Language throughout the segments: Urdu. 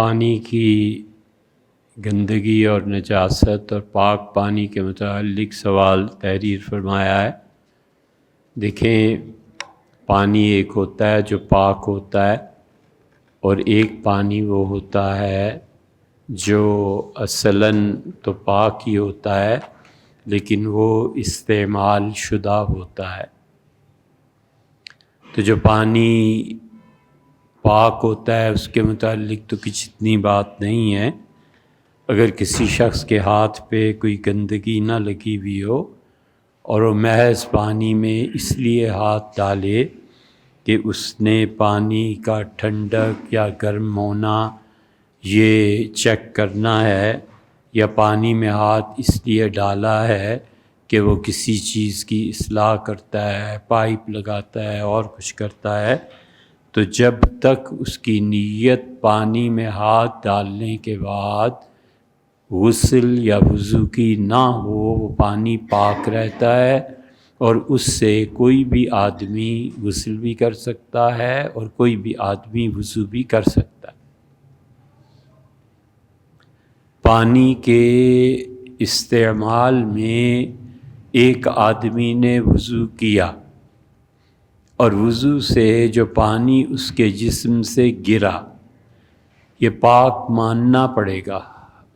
پانی کی گندگی اور نجاست اور پاک پانی کے متعلق سوال تحریر فرمایا ہے۔ دیکھیں، پانی ایک ہوتا ہے جو پاک ہوتا ہے، اور ایک پانی وہ ہوتا ہے جو اصلاً تو پاک ہی ہوتا ہے لیکن وہ استعمال شدہ ہوتا ہے۔ تو جو پانی پاک ہوتا ہے اس کے متعلق تو کچھ اتنی بات نہیں ہے۔ اگر کسی شخص کے ہاتھ پہ کوئی گندگی نہ لگی ہوئی ہو اور وہ محض پانی میں اس لیے ہاتھ ڈالے کہ اس نے پانی کا ٹھنڈک یا گرم ہونا یہ چیک کرنا ہے، یا پانی میں ہاتھ اس لیے ڈالا ہے کہ وہ کسی چیز کی اصلاح کرتا ہے، پائپ لگاتا ہے اور کچھ کرتا ہے، تو جب تک اس کی نیت پانی میں ہاتھ ڈالنے کے بعد غسل یا وضو کی نہ ہو، وہ پانی پاک رہتا ہے، اور اس سے کوئی بھی آدمی غسل بھی کر سکتا ہے اور کوئی بھی آدمی وضو بھی کر سکتا ہے۔ پانی کے استعمال میں ایک آدمی نے وضو کیا اور وضو سے جو پانی اس کے جسم سے گرا، یہ پاک ماننا پڑے گا۔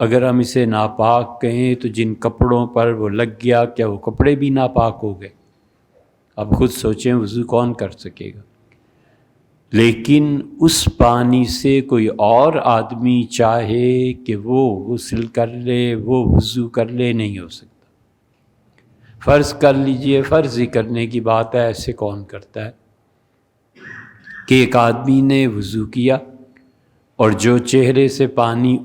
اگر ہم اسے ناپاک کہیں تو جن کپڑوں پر وہ لگ گیا، کیا وہ کپڑے بھی ناپاک ہو گئے؟ اب خود سوچیں، وضو کون کر سکے گا؟ لیکن اس پانی سے کوئی اور آدمی چاہے کہ وہ غسل کر لے، وہ وضو کر لے، نہیں ہو سکتا۔ فرض کر لیجئے، فرض ہی کرنے کی بات ہے، ایسے کون کرتا ہے کہ ایک آدمی نے وضو کیا اور جو چہرے سے پانی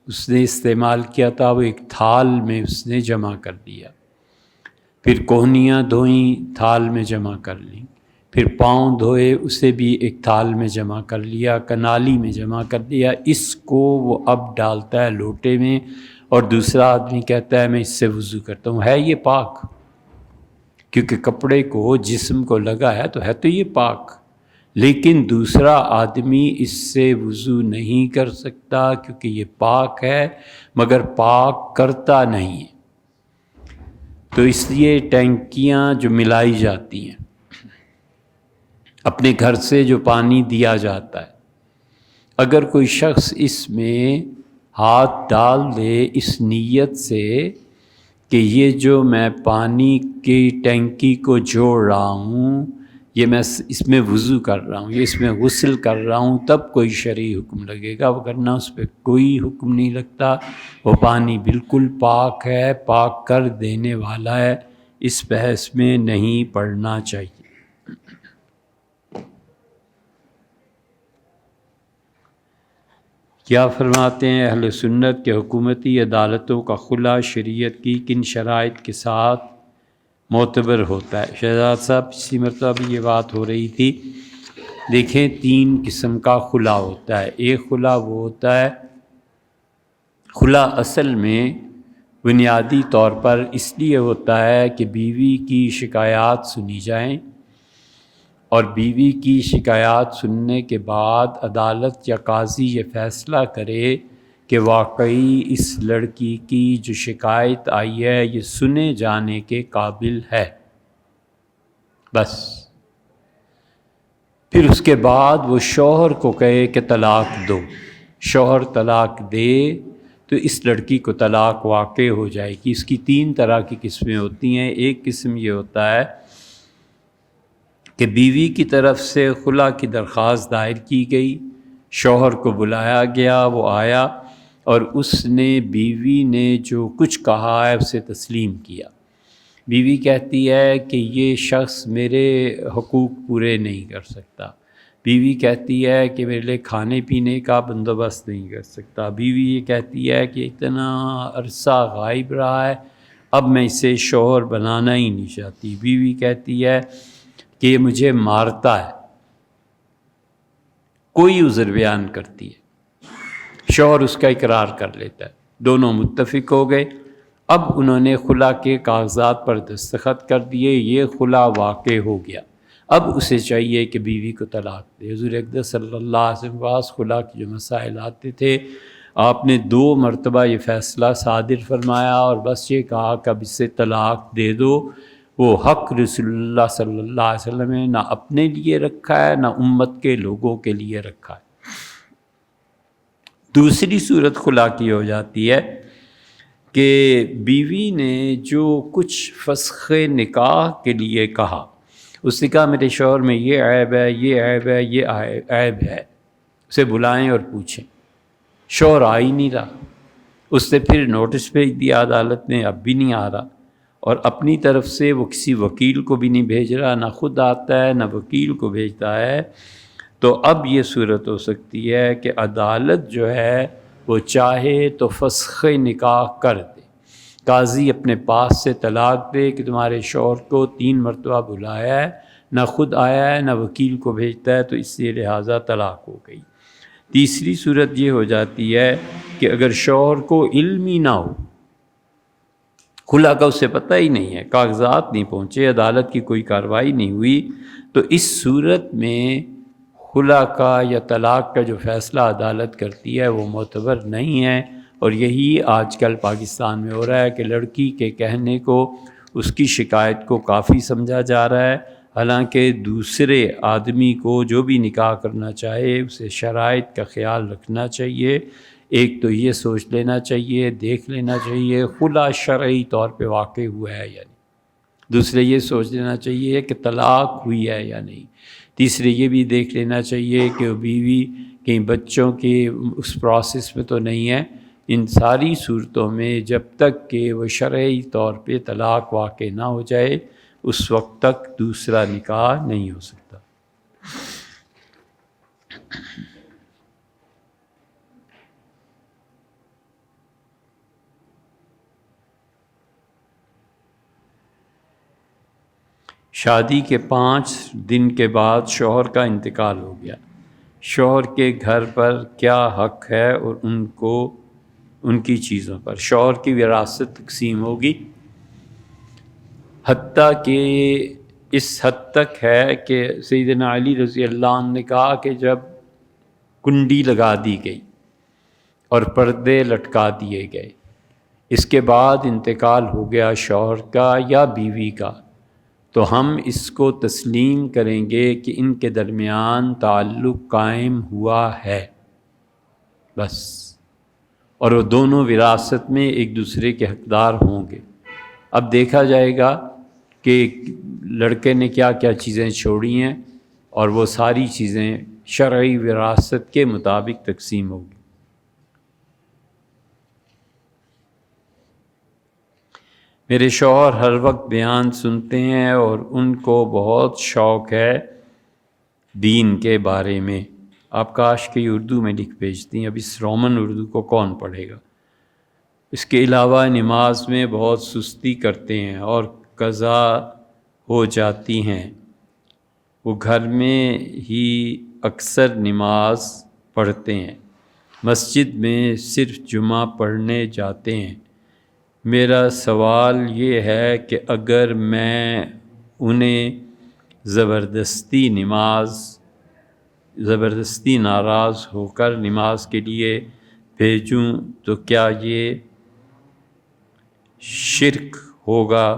اس نے استعمال کیا تھا وہ ایک تھال میں اس نے جمع کر دیا، پھر کوہنیاں دھوئیں، تھال میں جمع کر لیں، پھر پاؤں دھوئے، اسے بھی ایک تھال میں جمع کر لیا، کنالی میں جمع کر دیا۔ اس کو وہ اب ڈالتا ہے لوٹے میں، اور دوسرا آدمی کہتا ہے میں اس سے وضو کرتا ہوں۔ ہے یہ پاک؟ کیونکہ کپڑے کو جسم کو لگا ہے تو یہ پاک، لیکن دوسرا آدمی اس سے وضو نہیں کر سکتا کیونکہ یہ پاک ہے مگر پاک کرتا نہیں ہے۔ تو اس لیے ٹینکیاں جو ملائی جاتی ہیں، اپنے گھر سے جو پانی دیا جاتا ہے، اگر کوئی شخص اس میں ہاتھ ڈال دے اس نیت سے کہ یہ جو میں پانی کی ٹینکی کو جوڑ رہا ہوں، یہ میں اس میں وضو کر رہا ہوں، یہ اس میں غسل کر رہا ہوں، تب کوئی شرعی حکم لگے گا، ورنہ اس پہ کوئی حکم نہیں لگتا۔ وہ پانی بالکل پاک ہے، پاک کر دینے والا ہے، اس بحث میں نہیں پڑنا چاہیے۔ کیا فرماتے ہیں اہل سنت کہ حکومتی عدالتوں کا خلا شریعت کی کن شرائط کے ساتھ معتبر ہوتا ہے؟ شہزاد صاحب، اسی مرتبہ بھی یہ بات ہو رہی تھی۔ دیکھیں، 3 قسم کا خلا ہوتا ہے۔ ایک خلا وہ ہوتا ہے، خلا اصل میں بنیادی طور پر اس لیے ہوتا ہے کہ بیوی کی شکایات سنی جائیں، اور بیوی کی شکایات سننے کے بعد عدالت یا قاضی یہ فیصلہ کرے کہ واقعی اس لڑکی کی جو شکایت آئی ہے یہ سنے جانے کے قابل ہے، بس۔ پھر اس کے بعد وہ شوہر کو کہے کہ طلاق دو، شوہر طلاق دے تو اس لڑکی کو طلاق واقع ہو جائے گی۔ اس کی 3 طرح کی قسمیں ہوتی ہیں۔ ایک قسم یہ ہوتا ہے کہ بیوی کی طرف سے خلا کی درخواست دائر کی گئی، شوہر کو بلایا گیا، وہ آیا اور اس نے بیوی نے جو کچھ کہا ہے اسے تسلیم کیا۔ بیوی کہتی ہے کہ یہ شخص میرے حقوق پورے نہیں کر سکتا، بیوی کہتی ہے کہ میرے لیے کھانے پینے کا بندوبست نہیں کر سکتا، بیوی یہ کہتی ہے کہ اتنا عرصہ غائب رہا ہے، اب میں اسے شوہر بنانا ہی نہیں چاہتی، بیوی کہتی ہے کہ یہ مجھے مارتا ہے، کوئی عذر بیان کرتی ہے، شوہر اس کا اقرار کر لیتا ہے، دونوں متفق ہو گئے۔ اب انہوں نے خلا کے کاغذات پر دستخط کر دیے، یہ خلا واقع ہو گیا۔ اب اسے چاہیے کہ بیوی کو طلاق دے۔ حضور اقدس صلی اللہ علیہ وسلم کے پاس خلا کے جو مسائل آتے تھے، آپ نے 2 مرتبہ یہ فیصلہ صادر فرمایا اور بس یہ کہا کہ اب اسے طلاق دے دو۔ وہ حق رسول اللہ صلی اللہ علیہ وسلم نے نہ اپنے لیے رکھا ہے، نہ امت کے لوگوں کے لیے رکھا ہے۔ دوسری صورت خلا کی ہو جاتی ہے کہ بیوی نے جو کچھ فسخ نکاح کے لیے کہا، اس نے کہا میرے شوہر میں یہ عیب ہے، یہ عیب ہے، یہ عیب ہے، اسے بلائیں اور پوچھیں۔ شوہر آ ہی نہیں رہا، اس نے پھر نوٹس بھیج دیا عدالت نے، اب بھی نہیں آ رہا، اور اپنی طرف سے وہ کسی وکیل کو بھی نہیں بھیج رہا، نہ خود آتا ہے نہ وکیل کو بھیجتا ہے۔ تو اب یہ صورت ہو سکتی ہے کہ عدالت جو ہے وہ چاہے تو فسخ نکاح کر دے، قاضی اپنے پاس سے طلاق دے کہ تمہارے شوہر کو 3 مرتبہ بلایا ہے، نہ خود آیا ہے نہ وکیل کو بھیجتا ہے، تو اس سے لہٰذا طلاق ہو گئی۔ تیسری صورت یہ ہو جاتی ہے کہ اگر شوہر کو علم ہی نہ ہو، خلا کا اسے پتہ ہی نہیں ہے، کاغذات نہیں پہنچے، عدالت کی کوئی کارروائی نہیں ہوئی، تو اس صورت میں خلا کا یا طلاق کا جو فیصلہ عدالت کرتی ہے وہ معتبر نہیں ہے۔ اور یہی آج کل پاکستان میں ہو رہا ہے کہ لڑکی کے کہنے کو، اس کی شکایت کو کافی سمجھا جا رہا ہے، حالانکہ دوسرے آدمی کو جو بھی نکاح کرنا چاہے اسے شرائط کا خیال رکھنا چاہیے۔ ایک تو یہ سوچ لینا چاہیے، دیکھ لینا چاہیے خلا شرعی طور پہ واقع ہوا ہے یا نہیں، دوسرے یہ سوچ لینا چاہیے کہ طلاق ہوئی ہے یا نہیں، تیسرے یہ بھی دیکھ لینا چاہیے کہ وہ بیوی کہیں بچوں کے اس پروسیس میں تو نہیں ہے۔ ان ساری صورتوں میں جب تک کہ وہ شرعی طور پہ طلاق واقع نہ ہو جائے، اس وقت تک دوسرا نکاح نہیں ہو سکتا۔ شادی کے 5 دن کے بعد شوہر کا انتقال ہو گیا، شوہر کے گھر پر کیا حق ہے اور ان کی چیزوں پر؟ شوہر کی وراثت تقسیم ہوگی، حتیٰ کہ اس حد تک ہے کہ سیدنا علی رضی اللہ عنہ نے کہا کہ جب کنڈی لگا دی گئی اور پردے لٹکا دیے گئے، اس کے بعد انتقال ہو گیا شوہر کا یا بیوی کا، تو ہم اس کو تسلیم کریں گے کہ ان کے درمیان تعلق قائم ہوا ہے بس، اور وہ دونوں وراثت میں ایک دوسرے کے حقدار ہوں گے۔ اب دیکھا جائے گا کہ لڑکے نے کیا کیا چیزیں چھوڑی ہیں، اور وہ ساری چیزیں شرعی وراثت کے مطابق تقسیم ہوگی۔ میرے شوہر ہر وقت بیان سنتے ہیں اور ان کو بہت شوق ہے دین کے بارے میں، آپ کاش کہ اردو میں لکھ بھیجتی ہیں، اب اس رومن اردو کو کون پڑھے گا۔ اس کے علاوہ نماز میں بہت سستی کرتے ہیں اور قضا ہو جاتی ہیں، وہ گھر میں ہی اکثر نماز پڑھتے ہیں، مسجد میں صرف جمعہ پڑھنے جاتے ہیں۔ میرا سوال یہ ہے کہ اگر میں انہیں زبردستی ناراض ہو کر نماز کے لیے بھیجوں تو کیا یہ شرک ہوگا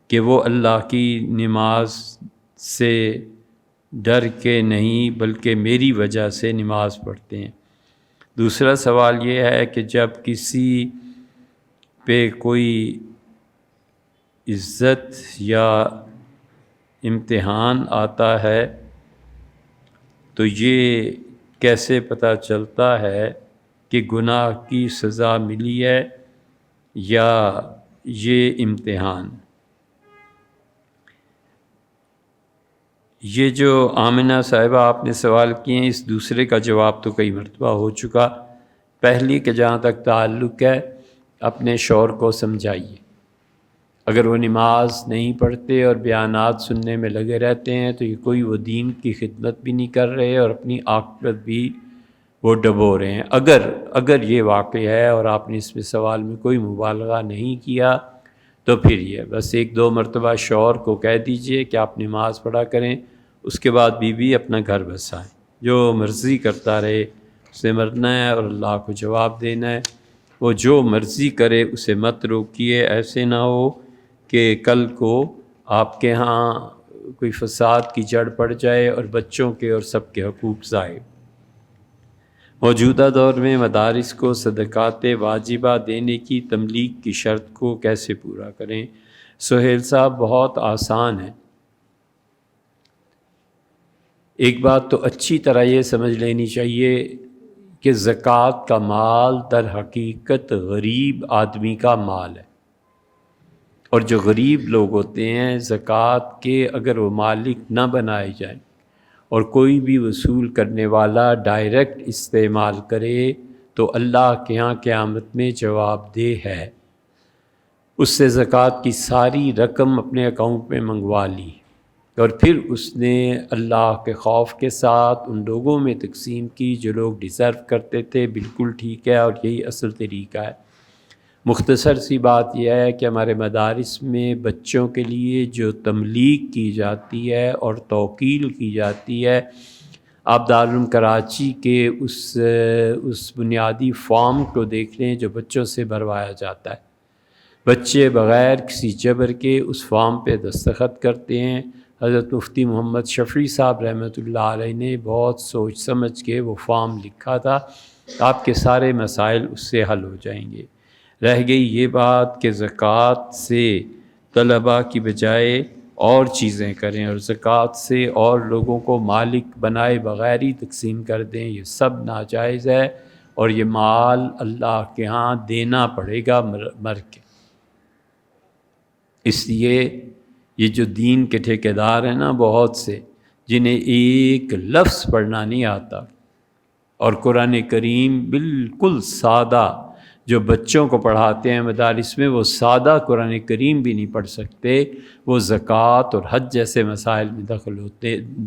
کہ وہ اللہ کی نماز سے ڈر کے نہیں بلکہ میری وجہ سے نماز پڑھتے ہیں؟ دوسرا سوال یہ ہے کہ جب کسی پہ کوئی عزت یا امتحان آتا ہے تو یہ کیسے پتہ چلتا ہے کہ گناہ کی سزا ملی ہے یا یہ امتحان؟ یہ جو آمنہ صاحبہ آپ نے سوال کیے ہیں، اس دوسرے کا جواب تو کئی مرتبہ ہو چکا۔ پہلی کہ جہاں تک تعلق ہے، اپنے شوہر کو سمجھائیے، اگر وہ نماز نہیں پڑھتے اور بیانات سننے میں لگے رہتے ہیں تو یہ کوئی وہ دین کی خدمت بھی نہیں کر رہے اور اپنی عاقبت بھی وہ ڈبو رہے ہیں۔ اگر یہ واقع ہے اور آپ نے اس میں سوال میں کوئی مبالغہ نہیں کیا تو پھر یہ بس 1-2 مرتبہ شوہر کو کہہ دیجئے کہ آپ نماز پڑھا کریں، اس کے بعد بیوی اپنا گھر بسائیں، جو مرضی کرتا رہے اسے مرنا ہے اور اللہ کو جواب دینا ہے۔ وہ جو مرضی کرے اسے مت روکیے، ایسے نہ ہو کہ کل کو آپ کے ہاں کوئی فساد کی جڑ پڑ جائے اور بچوں کے اور سب کے حقوق ضائع۔ موجودہ دور میں مدارس کو صدقات واجبہ دینے کی تملیک کی شرط کو کیسے پورا کریں؟ سہیل صاحب بہت آسان ہے۔ ایک بات تو اچھی طرح یہ سمجھ لینی چاہیے کہ زکوٰۃ کا مال در حقیقت غریب آدمی کا مال ہے، اور جو غریب لوگ ہوتے ہیں زکوٰۃ کے اگر وہ مالک نہ بنائے جائیں اور کوئی بھی وصول کرنے والا ڈائریکٹ استعمال کرے تو اللہ کے ہاں قیامت میں جواب دہ ہے۔ اس سے زکوٰۃ کی ساری رقم اپنے اکاؤنٹ میں منگوا لی اور پھر اس نے اللہ کے خوف کے ساتھ ان لوگوں میں تقسیم کی جو لوگ ڈیزرو کرتے تھے۔ بالکل ٹھیک ہے، اور یہی اصل طریقہ ہے۔ مختصر سی بات یہ ہے کہ ہمارے مدارس میں بچوں کے لیے جو تملیغ کی جاتی ہے اور توکیل کی جاتی ہے، آپ دارالعلوم کراچی کے اس بنیادی فارم کو دیکھ لیں جو بچوں سے بھروایا جاتا ہے۔ بچے بغیر کسی جبر کے اس فارم پہ دستخط کرتے ہیں۔ حضرت مفتی محمد شفیع صاحب رحمۃ اللہ علیہ نے بہت سوچ سمجھ کے وہ فارم لکھا تھا۔ آپ کے سارے مسائل اس سے حل ہو جائیں گے۔ رہ گئی یہ بات کہ زکوٰۃ سے طلباء کی بجائے اور چیزیں کریں اور زکوٰۃ سے اور لوگوں کو مالک بنائے بغیر ہی تقسیم کر دیں، یہ سب ناجائز ہے، اور یہ مال اللہ کے ہاں دینا پڑے گا مر کے۔ اس لیے یہ جو دین کے ٹھیکیدار ہیں نا بہت سے، جنہیں ایک لفظ پڑھنا نہیں آتا، اور قرآن کریم بالکل سادہ جو بچوں کو پڑھاتے ہیں مدارس میں، وہ سادہ قرآن کریم بھی نہیں پڑھ سکتے، وہ زکوٰۃ اور حج جیسے مسائل میں دخل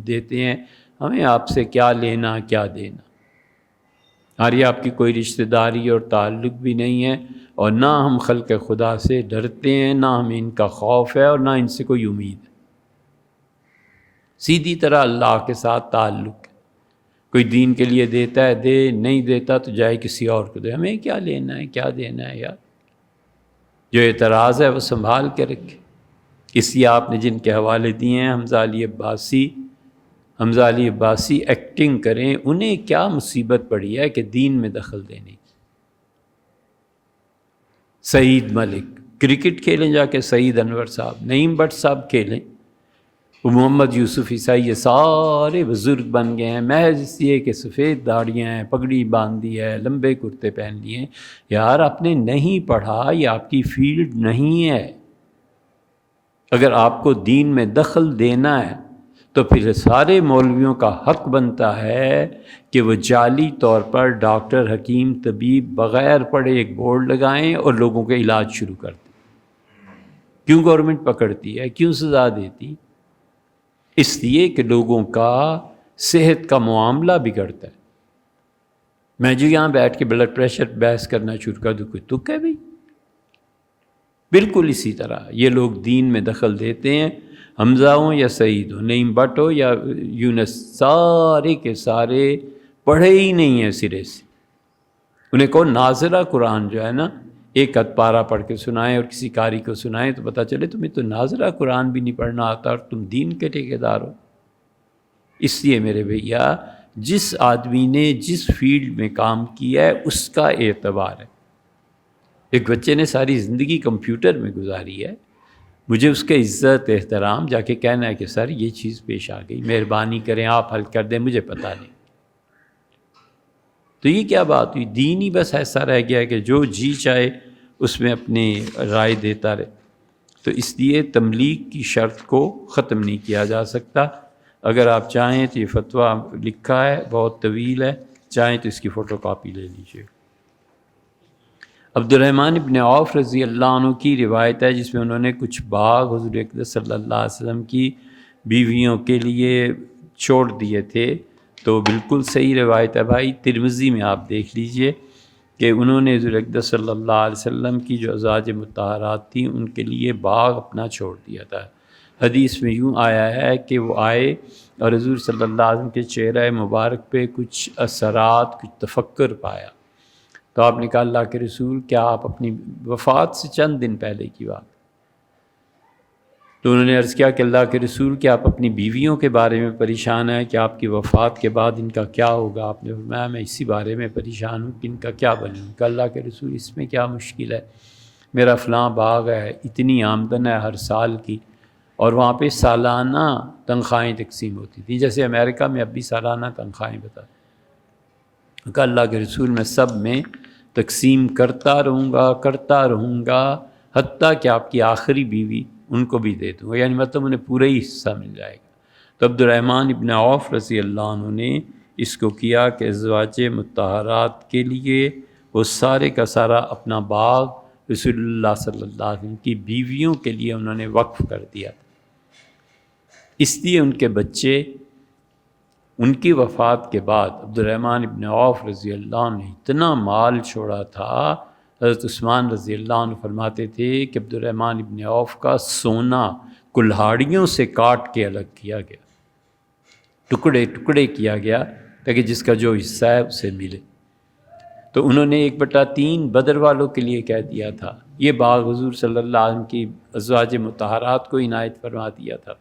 دیتے ہیں۔ ہمیں آپ سے کیا لینا کیا دینا، ہماری آپ کی کوئی رشتہ داری اور تعلق بھی نہیں ہے، اور نہ ہم خلق خدا سے ڈرتے ہیں، نہ ہمیں ان کا خوف ہے، اور نہ ان سے کوئی امید ہے۔ سیدھی طرح اللہ کے ساتھ تعلق ہے۔ کوئی دین کے لیے دیتا ہے دے، نہیں دیتا تو جائے کسی اور کو دے، ہمیں کیا لینا ہے کیا دینا ہے یار۔ جو اعتراض ہے وہ سنبھال کے رکھے۔ اس لیے آپ نے جن کے حوالے دیے ہیں حمزہ علی عباسی ایکٹنگ کریں، انہیں کیا مصیبت پڑی ہے کہ دین میں دخل دینے کی۔ سعید ملک کرکٹ کھیلیں جا کے، سعید انور صاحب، نعیم بٹ صاحب کھیلیں، وہ محمد یوسف عیسائی، یہ سارے بزرگ بن گئے ہیں محض اس لیے کہ سفید داڑیاں ہیں، پگڑی باندھی ہے، لمبے کرتے پہن لیے ہیں۔ یار آپ نے نہیں پڑھا، یہ آپ کی فیلڈ نہیں ہے۔ اگر آپ کو دین میں دخل دینا ہے تو پھر سارے مولویوں کا حق بنتا ہے کہ وہ جعلی طور پر ڈاکٹر، حکیم، طبیب بغیر پڑھے ایک بورڈ لگائیں اور لوگوں کے علاج شروع کر دیں۔ کیوں گورنمنٹ پکڑتی ہے، کیوں سزا دیتی؟ اس لیے کہ لوگوں کا صحت کا معاملہ بگڑتا ہے۔ میں جو یہاں بیٹھ کے بلڈ پریشر بحث کرنا شروع کر دوں، کوئی تک ہے بھائی؟ بالکل اسی طرح یہ لوگ دین میں دخل دیتے ہیں، حمزہ ہوں یا سعید ہوں، نعیم بٹ ہو یا یونس، سارے کے سارے پڑھے ہی نہیں ہیں سرے سے۔ انہیں کہو ناظرہ قرآن جو ہے نا، ایک عد پارہ پڑھ کے سنائیں اور کسی قاری کو سنائیں تو پتہ چلے تمہیں تو ناظرہ قرآن بھی نہیں پڑھنا آتا اور تم دین کے ٹھیکیدار ہو۔ اس لیے میرے بھیا، جس آدمی نے جس فیلڈ میں کام کیا ہے اس کا اعتبار ہے۔ ایک بچے نے ساری زندگی کمپیوٹر میں گزاری ہے، مجھے اس کے عزت احترام جا کے کہنا ہے کہ سر یہ چیز پیش آ گئی، مہربانی کریں آپ حل کر دیں، مجھے پتہ نہیں۔ تو یہ کیا بات ہوئی؟ دین ہی بس ایسا رہ گیا کہ جو جی چاہے اس میں اپنی رائے دیتا رہے۔ تو اس لیے تملیغ کی شرط کو ختم نہیں کیا جا سکتا۔ اگر آپ چاہیں تو یہ فتویٰ لکھا ہے، بہت طویل ہے، چاہیں تو اس کی فوٹو کاپی لے لیجیے۔ عبد الرحمن ابن عوف رضی اللہ عنہ کی روایت ہے جس میں انہوں نے کچھ باغ حضور اقدس صلی اللہ علیہ وسلم کی بیویوں کے لیے چھوڑ دیے تھے۔ تو بالکل صحیح روایت ہے بھائی، ترمذی میں آپ دیکھ لیجئے کہ انہوں نے حضور اقدس صلی اللہ علیہ وسلم کی جو ازواج مطہرات تھیں ان کے لیے باغ اپنا چھوڑ دیا تھا۔ حدیث میں یوں آیا ہے کہ وہ آئے اور حضور صلی اللہ علیہ وسلم کے چہرہ مبارک پہ کچھ اثرات، کچھ تفکر پایا. تو آپ نے کہا اللہ کے رسول کیا آپ اپنی وفات سے چند دن پہلے کی بات؟ تو انہوں نے عرض کیا کہ اللہ کے رسول کیا آپ اپنی بیویوں کے بارے میں پریشان ہیں کہ آپ کی وفات کے بعد ان کا کیا ہوگا؟ آپ نے فرمایا میں اسی بارے میں پریشان ہوں کہ ان کا کیا بنے. کہ اللہ کے رسول اس میں کیا مشکل ہے، میرا فلاں باغ ہے، اتنی آمدن ہے ہر سال کی، اور وہاں پہ سالانہ تنخواہیں تقسیم ہوتی تھیں جیسے امریکہ میں اب بھی سالانہ تنخواہیں بتاتے. کہ اللہ کے رسول میں سب میں تقسیم کرتا رہوں گا حتیٰ کہ آپ کی آخری بیوی ان کو بھی دے دوں گا، یعنی مطلب انہیں پورا ہی حصہ مل جائے گا. تو عبد الرحمن ابن عوف رضی اللہ عنہ نے اس کو کیا کہ ازواج مطہرات کے لیے وہ سارے کا سارا اپنا باغ رسول اللہ صلی اللہ علیہ وسلم کی بیویوں کے لیے انہوں نے وقف کر دیا تھا. اس لیے ان کے بچے ان کی وفات کے بعد عبد الرحمن ابن عوف رضی اللہ عنہ نے اتنا مال چھوڑا تھا. حضرت عثمان رضی اللہ عنہ فرماتے تھے کہ عبد الرحمن ابن عوف کا سونا کلہاڑیوں سے کاٹ کے الگ کیا گیا، ٹکڑے ٹکڑے کیا گیا تاکہ جس کا جو حصہ ہے اسے ملے. تو انہوں نے 1/3 بدر والوں کے لیے کہہ دیا تھا. یہ باغ حضور صلی اللہ علیہ وسلم کی ازواج مطہرات کو عنایت فرما دیا تھا.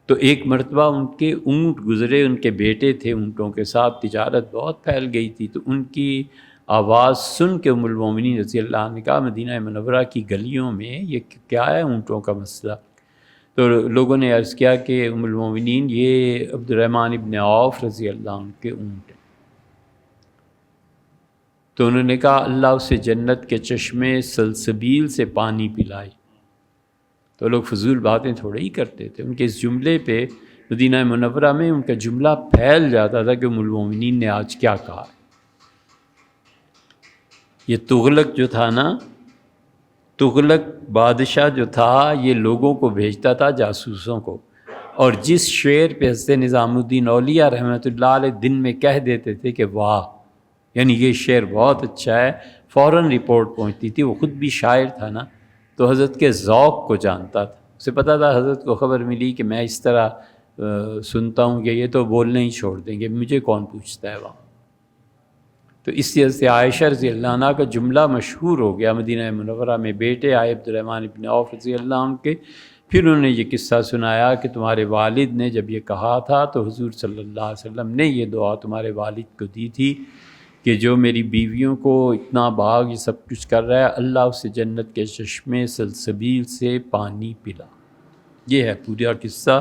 تو ایک مرتبہ ان کے اونٹ گزرے، ان کے بیٹے تھے، اونٹوں کے ساتھ تجارت بہت پھیل گئی تھی. تو ان کی آواز سن کے ام المومنین رضی اللہ عنہ نے کہا مدینہ منورہ کی گلیوں میں یہ کیا ہے اونٹوں کا مسئلہ؟ تو لوگوں نے عرض کیا کہ ام المومنین یہ عبد الرحمن ابن عوف رضی اللہ عنہ کے اونٹ ہیں. تو انہوں نے کہا اللہ اسے جنت کے چشمے سلسبیل سے پانی پلائے. تو لوگ فضول باتیں تھوڑے ہی کرتے تھے. ان کے اس جملے پہ مدینہ منورہ میں ان کا جملہ پھیل جاتا تھا کہ ام المومنین نے آج کیا کہا. یہ تغلق جو تھا نا، تغلق بادشاہ جو تھا یہ لوگوں کو بھیجتا تھا جاسوسوں کو، اور جس شعر پہ حضرت نظام الدین اولیاء رحمۃ اللہ علیہ دن میں کہہ دیتے تھے کہ واہ، یعنی یہ شعر بہت اچھا ہے، فوراً رپورٹ پہنچتی تھی. وہ خود بھی شاعر تھا نا، تو حضرت کے ذوق کو جانتا تھا. اسے پتہ تھا حضرت کو خبر ملی کہ میں اس طرح سنتا ہوں کہ یہ تو بولنا ہی چھوڑ دیں گے، مجھے کون پوچھتا ہے وہاں. تو اس لیے سے عائشہ رضی اللہ عنہ کا جملہ مشہور ہو گیا. مدینہ منورہ میں بیٹے آئے عبد الرحمن ابن عوف رضی اللہ عنہ کے، پھر انہوں نے یہ قصہ سنایا کہ تمہارے والد نے جب یہ کہا تھا تو حضور صلی اللہ علیہ وسلم نے یہ دعا تمہارے والد کو دی تھی کہ جو میری بیویوں کو اتنا باغ یہ سب کچھ کر رہا ہے اللہ اسے جنت کے چشمے سلسبیل سے پانی پلا. یہ ہے پورا قصہ،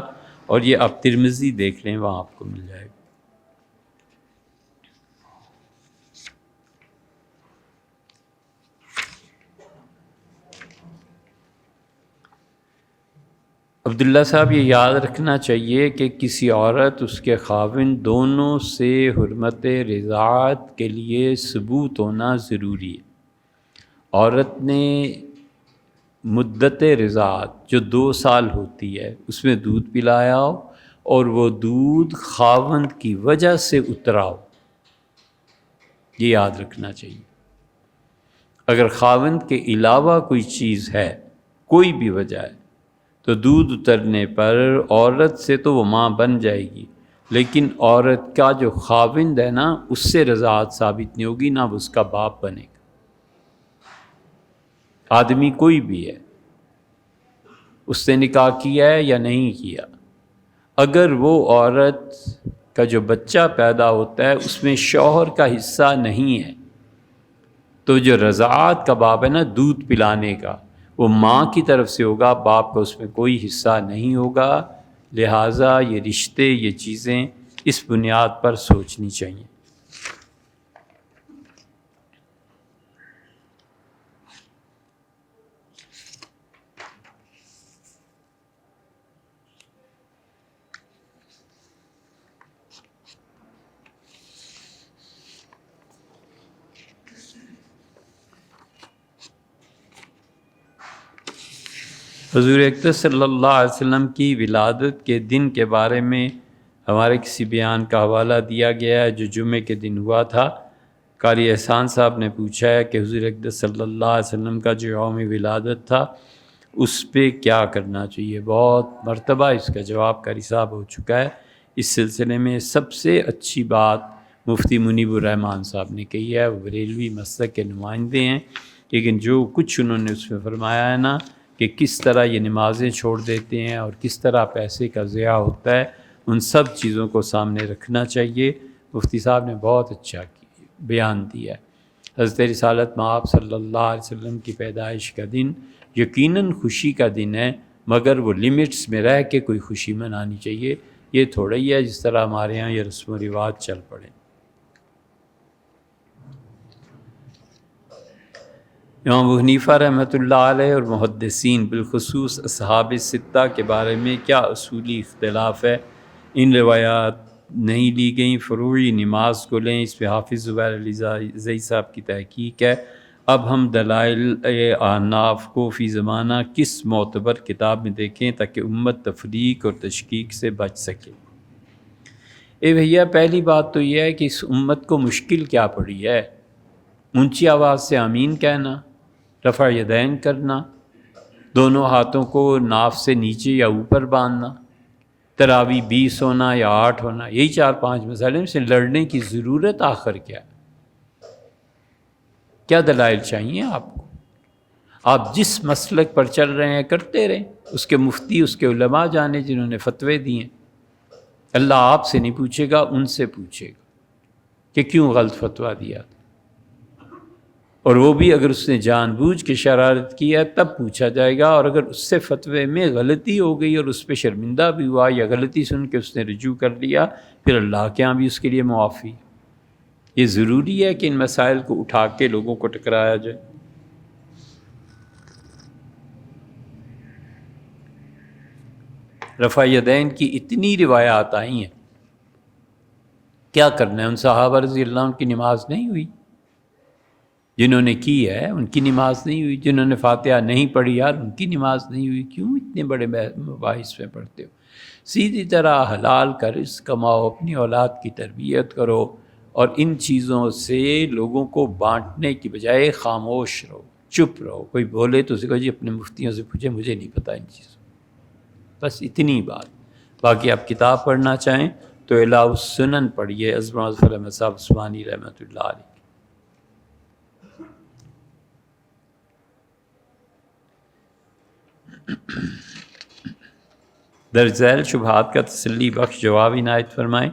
اور یہ آپ ترمذی دیکھ لیں وہاں آپ کو مل جائے گا. عبداللہ صاحب یہ یاد رکھنا چاہیے کہ کسی عورت اس کے خاوند دونوں سے حرمت رضاعت کے لیے ثبوت ہونا ضروری ہے. عورت نے مدت رضاعت جو 2 سال ہوتی ہے اس میں دودھ پلایا ہو اور وہ دودھ خاوند کی وجہ سے اترا ہو، یہ یاد رکھنا چاہیے. اگر خاوند کے علاوہ کوئی چیز ہے، کوئی بھی وجہ ہے، تو دودھ اترنے پر عورت سے تو وہ ماں بن جائے گی، لیکن عورت کا جو خاوند ہے نا اس سے رضاعت ثابت نہیں ہوگی، نہ وہ اس کا باپ بنے گا. آدمی کوئی بھی ہے، اس نے نکاح کیا ہے یا نہیں کیا، اگر وہ عورت کا جو بچہ پیدا ہوتا ہے اس میں شوہر کا حصہ نہیں ہے تو جو رضاعت کا باب ہے نا دودھ پلانے کا، وہ ماں کی طرف سے ہوگا، باپ کا اس میں کوئی حصہ نہیں ہوگا. لہٰذا یہ رشتے، یہ چیزیں اس بنیاد پر سوچنی چاہیے. حضور اکرم صلی اللہ علیہ وسلم کی ولادت کے دن کے بارے میں ہمارے کسی بیان کا حوالہ دیا گیا ہے جو جمعے کے دن ہوا تھا. قاری احسان صاحب نے پوچھا ہے کہ حضور اکرم صلی اللہ علیہ وسلم کا جو یوم ولادت تھا اس پہ کیا کرنا چاہیے؟ بہت مرتبہ اس کا جواب کا حساب ہو چکا ہے۔ اس سلسلے میں سب سے اچھی بات مفتی منیب الرحمن صاحب نے کہی ہے، وہ بریلوی مسلک کے نمائندے ہیں، لیکن جو کچھ انہوں نے اس میں فرمایا ہے نا کہ کس طرح یہ نمازیں چھوڑ دیتے ہیں اور کس طرح پیسے کا ضیاع ہوتا ہے، ان سب چیزوں کو سامنے رکھنا چاہیے۔ مفتی صاحب نے بہت اچھا بیان دیا ہے۔ حضرت رسالت مآب صلی اللہ علیہ وسلم کی پیدائش کا دن یقیناً خوشی کا دن ہے، مگر وہ لمٹس میں رہ کے کوئی خوشی منانی چاہیے۔ یہ تھوڑا ہی ہے جس طرح ہمارے ہاں یہ رسم و رواج چل پڑے۔ امام ابو حنیفہ رحمۃ اللہ علیہ اور محدثین بالخصوص اصحاب ستہ کے بارے میں کیا اصولی اختلاف ہے؟ ان روایات نہیں لی گئیں۔ فروعی نماز کو لیں، اس پہ حافظ زبیر علی زئی صاحب کی تحقیق ہے۔ اب ہم دلائل احناف کو فی زمانہ کس معتبر کتاب میں دیکھیں تاکہ امت تفریق اور تشکیک سے بچ سکے؟ اے بھیا، پہلی بات تو یہ ہے کہ اس امت کو مشکل کیا پڑی ہے؟ اونچی آواز سے آمین کہنا، رفع یدین کرنا، دونوں ہاتھوں کو ناف سے نیچے یا اوپر باندھنا، تراویح 20 ہونا یا 8 ہونا، یہی 4-5 مسئلے سے لڑنے کی ضرورت آخر کیا ہے؟ کیا دلائل چاہیے آپ کو؟ آپ جس مسلک پر چل رہے ہیں کرتے رہیں، اس کے مفتی، اس کے علماء جانے جنہوں نے فتوے دیے۔ اللہ آپ سے نہیں پوچھے گا، ان سے پوچھے گا کہ کیوں غلط فتویٰ دیا تھا، اور وہ بھی اگر اس نے جان بوجھ کے شرارت کی ہے تب پوچھا جائے گا، اور اگر اس سے فتوے میں غلطی ہو گئی اور اس پہ شرمندہ بھی ہوا یا غلطی سن کے اس نے رجوع کر لیا، پھر اللہ کے ہاں بھی اس کے لیے معافی۔ یہ ضروری ہے کہ ان مسائل کو اٹھا کے لوگوں کو ٹکرایا جائے۔ رفع یدین کی اتنی روایات آئی ہیں، کیا کرنا ہے؟ ان صحابہ رضی اللہ عنہ کی نماز نہیں ہوئی؟ جنہوں نے کی ہے ان کی نماز نہیں ہوئی؟ جنہوں نے فاتحہ نہیں پڑھی یار ان کی نماز نہیں ہوئی؟ کیوں اتنے بڑے مباحث میں پڑھتے ہو؟ سیدھی طرح حلال کا رزق کماؤ، اپنی اولاد کی تربیت کرو، اور ان چیزوں سے لوگوں کو بانٹنے کی بجائے خاموش رہو، چپ رہو۔ کوئی بولے تو اسے کہو جی اپنے مفتیوں سے پوچھے، مجھے نہیں پتہ ان چیزوں۔ بس اتنی بات۔ باقی آپ کتاب پڑھنا چاہیں تو اعلاء السنن پڑھیے، عظم اظفر احمد صاحب عثمانی رحمۃ اللہ علیہ۔ درج ذیل شبہات کا تسلی بخش جواب عنایت فرمائیں۔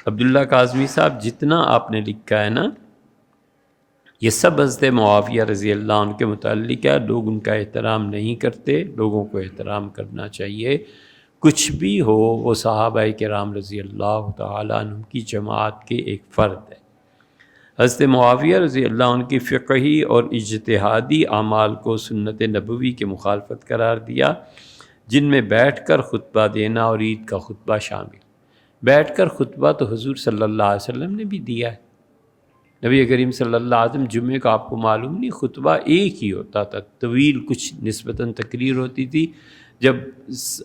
عبداللہ کاظمی صاحب، جتنا آپ نے لکھا ہے نا یہ سب حضرت معاویہ رضی اللہ عنہ کے متعلق ہے۔ لوگ ان کا احترام نہیں کرتے، لوگوں کو احترام کرنا چاہیے۔ کچھ بھی ہو، وہ صحابہ کرام رضی اللہ تعالیٰ عنہ کی جماعت کے ایک فرد ہے۔ حضرت معاویہ رضی اللہ عنہ کی فقہی اور اجتہادی اعمال کو سنت نبوی کے مخالفت قرار دیا، جن میں بیٹھ کر خطبہ دینا اور عید کا خطبہ شامل۔ بیٹھ کر خطبہ تو حضور صلی اللہ علیہ وسلم نے بھی دیا ہے۔ نبی کریم صلی اللہ علیہ وسلم جمعے کا آپ کو معلوم نہیں خطبہ ایک ہی ہوتا تھا، طویل کچھ نسبتاً تقریر ہوتی تھی۔ جب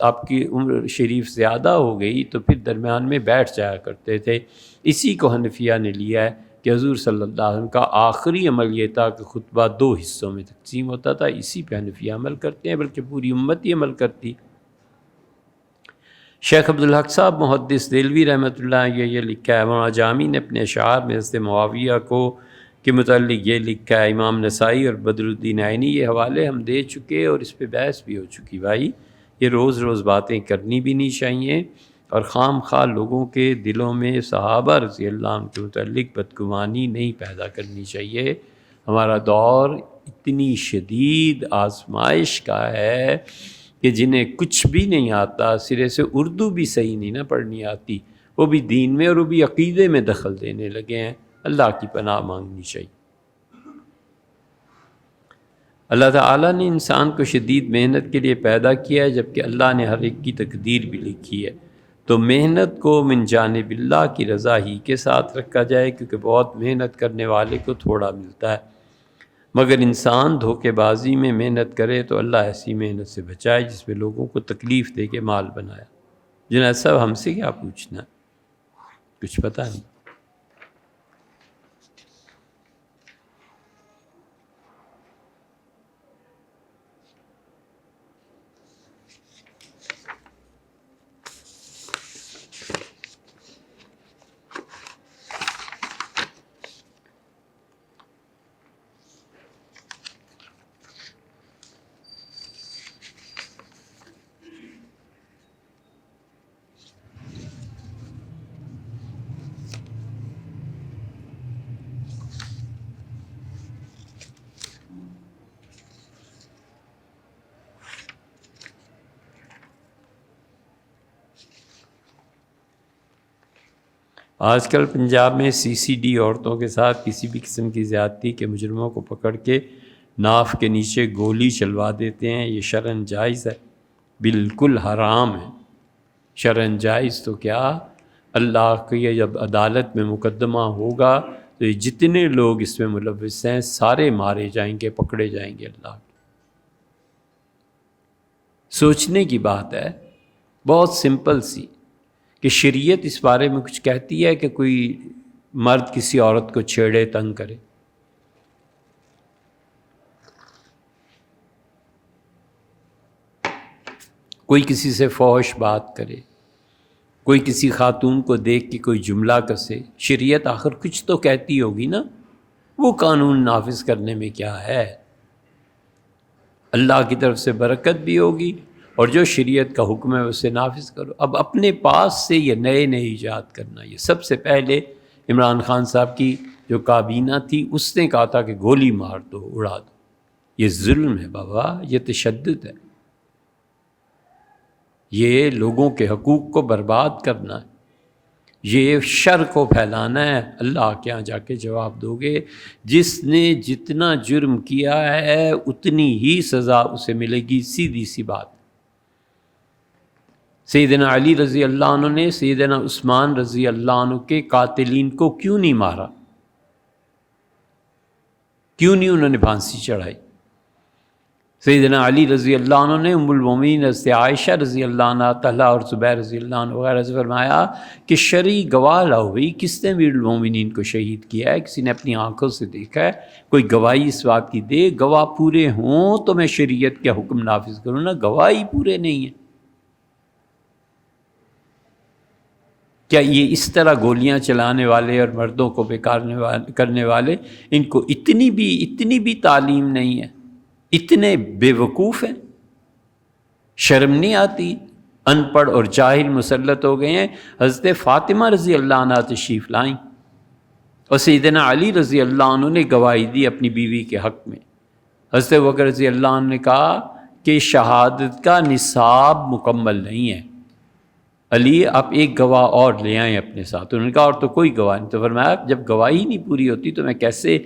آپ کی عمر شریف زیادہ ہو گئی تو پھر درمیان میں بیٹھ جایا کرتے تھے۔ اسی کو حنفیہ نے لیا ہے کہ حضور صلی اللہ علیہ وسلم کا آخری عمل یہ تھا کہ خطبہ 2 حصوں میں تقسیم ہوتا تھا۔ اسی پہ حنفیہ عمل کرتے ہیں، بلکہ پوری امت ہی عمل کرتی۔ شیخ عبدالحق صاحب محدث دہلوی رحمۃ اللہ علیہ یہ لکھا ہے۔ مولانا جامی نے اپنے اشعار میں حضرت معاویہ کو کے متعلق یہ لکھا ہے۔ امام نسائی اور بدر الدین عینی یہ حوالے ہم دے چکے اور اس پہ بحث بھی ہو چکی۔ بھائی یہ روز روز باتیں کرنی بھی نہیں چاہیے، اور خام خواہ لوگوں کے دلوں میں صحابہ رضی اللہ عنہ کے متعلق بدگمانی نہیں پیدا کرنی چاہیے۔ ہمارا دور اتنی شدید آزمائش کا ہے کہ جنہیں کچھ بھی نہیں آتا، سرے سے اردو بھی صحیح نہیں نہ پڑھنی آتی، وہ بھی دین میں اور وہ بھی عقیدے میں دخل دینے لگے ہیں۔ اللہ کی پناہ مانگنی چاہیے۔ اللہ تعالیٰ نے انسان کو شدید محنت کے لیے پیدا کیا ہے، جبکہ اللہ نے ہر ایک کی تقدیر بھی لکھی ہے۔ تو محنت کو من جانب اللہ کی رضا ہی کے ساتھ رکھا جائے، کیونکہ بہت محنت کرنے والے کو تھوڑا ملتا ہے۔ مگر انسان دھوکے بازی میں محنت کرے تو اللہ ایسی محنت سے بچائے جس میں لوگوں کو تکلیف دے کے مال بنایا۔ جناب صاحب ہم سے کیا پوچھنا، کچھ پتہ نہیں۔ آج کل پنجاب میں CCD عورتوں کے ساتھ کسی بھی قسم کی زیادتی کے مجرموں کو پکڑ کے ناف کے نیچے گولی چلوا دیتے ہیں. یہ شرعاً جائز ہے؟ بالکل حرام ہے. شرعاً جائز تو کیا، اللہ کی جب عدالت میں مقدمہ ہوگا تو یہ جتنے لوگ اس میں ملوث ہیں سارے مارے جائیں گے، پکڑے جائیں گے. اللہ سوچنے کی بات ہے، بہت سمپل سی، کہ شریعت اس بارے میں کچھ کہتی ہے کہ کوئی مرد کسی عورت کو چھیڑے، تنگ کرے؟ کوئی کسی سے فحش بات کرے، کوئی کسی خاتون کو دیکھ کے کوئی جملہ کسے؟ شریعت آخر کچھ تو کہتی ہوگی نا. وہ قانون نافذ کرنے میں کیا ہے؟ اللہ کی طرف سے برکت بھی ہوگی، اور جو شریعت کا حکم ہے اسے نافذ کرو. اب اپنے پاس سے یہ نئے ایجاد کرنا، یہ سب سے پہلے عمران خان صاحب کی جو کابینہ تھی اس نے کہا تھا کہ گولی مار دو، اڑا دو. یہ ظلم ہے بابا، یہ تشدد ہے، یہ لوگوں کے حقوق کو برباد کرنا ہے، یہ شر کو پھیلانا ہے. اللہ کے ہاں جا کے جواب دو گے. جس نے جتنا جرم کیا ہے اتنی ہی سزا اسے ملے گی، سیدھی سی بات. سیدنا علی رضی اللہ عنہ نے سیدنا عثمان رضی اللہ عنہ کے قاتلین کو کیوں نہیں مارا؟ کیوں نہیں انہوں نے پھانسی چڑھائی؟ سیدنا علی رضی اللہ عنہ نے ام المومنین حضرت عائشہ رضی اللہ عنہ تعالیٰ اور زبیر رضی اللہ عنہ وغیرہ سے فرمایا کہ شرعی گواہ لاؤ بھائی، کس نے امیر المومنین کو شہید کیا ہے؟ کسی نے اپنی آنکھوں سے دیکھا ہے؟ کوئی گواہی اس بات کی دے. گواہ پورے ہوں تو میں شریعت کے حکم نافذ کروں نا. گواہی پورے نہیں ہیں. کیا یہ اس طرح گولیاں چلانے والے اور مردوں کو بیکار کرنے والے، ان کو اتنی بھی تعلیم نہیں ہے؟ اتنے بے وقوف ہیں؟ شرم نہیں آتی؟ ان پڑھ اور جاہل مسلط ہو گئے ہیں. حضرت فاطمہ رضی اللہ عنہ تشریف لائیں اور سیدنا علی رضی اللہ عنہ نے گواہی دی اپنی بیوی کے حق میں. حضرت بکر رضی اللہ عنہ نے کہا کہ شہادت کا نصاب مکمل نہیں ہے، علی آپ ایک گواہ اور لے آئیں اپنے ساتھ. انہوں نے کہا اور تو کوئی گواہ نہیں. تو فرمایا جب گواہی نہیں پوری ہوتی تو میں کیسے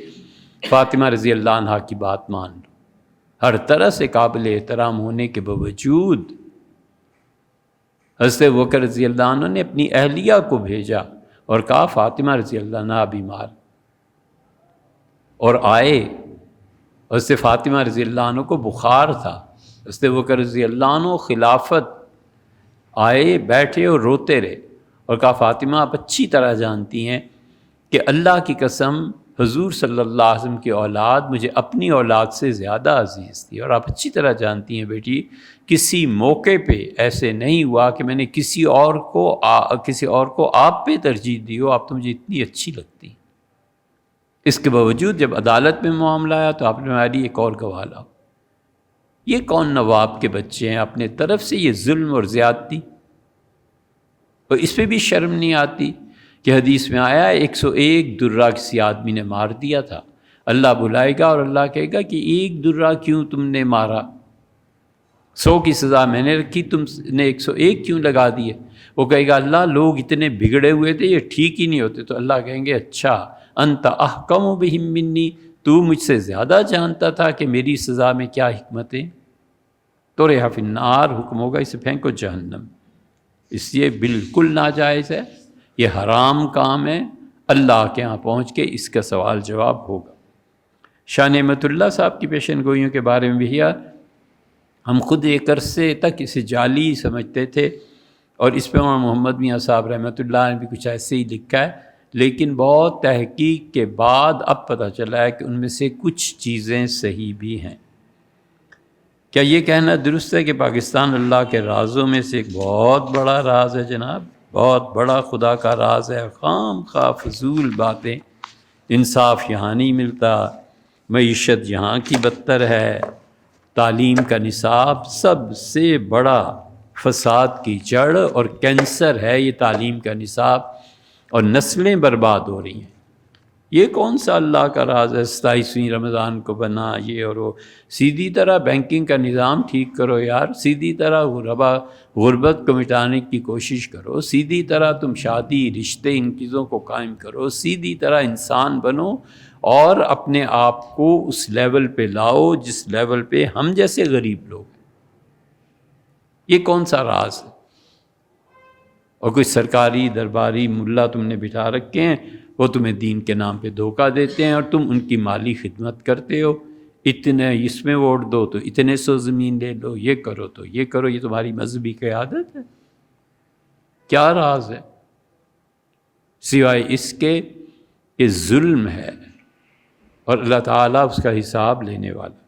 فاطمہ رضی اللہ عنہ کی بات مان لوں؟ ہر طرح سے قابل احترام ہونے کے باوجود حضرت بکر رضی اللہ عنہ نے اپنی اہلیہ کو بھیجا اور کہا فاطمہ رضی اللہ عنہ بیمار، اور آئے. حضرت فاطمہ رضی اللہ عنہ کو بخار تھا. حضرت بکر رضی اللہ عنہ خلافت آئے، بیٹھے اور روتے رہے اور کہا فاطمہ آپ اچھی طرح جانتی ہیں کہ اللہ کی قسم حضور صلی اللہ علیہ وسلم کی اولاد مجھے اپنی اولاد سے زیادہ عزیز تھی، اور آپ اچھی طرح جانتی ہیں بیٹی کسی موقع پہ ایسے نہیں ہوا کہ میں نے کسی اور کو آپ پہ ترجیح دی ہو. آپ تو مجھے اتنی اچھی لگتی. اس کے باوجود جب عدالت میں معاملہ آیا تو آپ نے ہماری ایک اور گواہ لاؤ. یہ کون نواب کے بچے ہیں؟ اپنے طرف سے یہ ظلم اور زیادتی، اور اس پہ بھی شرم نہیں آتی کہ حدیث میں آیا 101 درہ کسی آدمی نے مار دیا تھا. اللہ بلائے گا اور اللہ کہے گا کہ ایک درہ کیوں تم نے مارا؟ 100 کی سزا میں نے رکھی، تم نے 101 کیوں لگا دیے؟ وہ کہے گا اللہ لوگ اتنے بگڑے ہوئے تھے، یہ ٹھیک ہی نہیں ہوتے. تو اللہ کہیں گے اچھا انت احکم بہم منی، تو مجھ سے زیادہ جانتا تھا کہ میری سزا میں کیا حکمتیں. تو رہا فی النار، حکم ہوگا اسے پھینکو جہنم. اس لیے بالکل ناجائز ہے، یہ حرام کام ہے. اللہ کے ہاں پہنچ کے اس کا سوال جواب ہوگا. شاہ نعمت اللہ صاحب کی پیشن گوئیوں کے بارے میں بھی ہم خود ایک عرصے تک اسے جعلی سمجھتے تھے، اور اس پہ مولانا محمد میاں صاحب رحمۃ اللہ نے بھی کچھ ایسے ہی لکھا ہے، لیکن بہت تحقیق کے بعد اب پتہ چلا ہے کہ ان میں سے کچھ چیزیں صحیح بھی ہیں. کیا یہ کہنا درست ہے کہ پاکستان اللہ کے رازوں میں سے ایک بہت بڑا راز ہے؟ جناب بہت بڑا خدا کا راز ہے. خام خواہ فضول باتیں، انصاف یہاں نہیں ملتا، معیشت یہاں کی بدتر ہے، تعلیم کا نصاب سب سے بڑا فساد کی جڑ اور کینسر ہے یہ تعلیم کا نصاب، اور نسلیں برباد ہو رہی ہیں. یہ کون سا اللہ کا راز ہے 27ویں رمضان کو بنا یہ اور وہ؟ سیدھی طرح بینکنگ کا نظام ٹھیک کرو یار، سیدھی طرح غربت کو مٹانے کی کوشش کرو، سیدھی طرح تم شادی رشتے ان چیزوں کو قائم کرو، سیدھی طرح انسان بنو اور اپنے آپ کو اس لیول پہ لاؤ جس لیول پہ ہم جیسے غریب لوگ۔ یہ کون سا راز ہے؟ اور کوئی سرکاری درباری ملا تم نے بٹھا رکھے ہیں، وہ تمہیں دین کے نام پہ دھوکہ دیتے ہیں اور تم ان کی مالی خدمت کرتے ہو، اتنے اس میں ووٹ دو تو اتنے سو زمین لے لو، یہ کرو تو یہ کرو۔ یہ تمہاری مذہبی قیادت ہے؟ کیا راز ہے سوائے اس کے کہ ظلم ہے اور اللہ تعالیٰ اس کا حساب لینے والا۔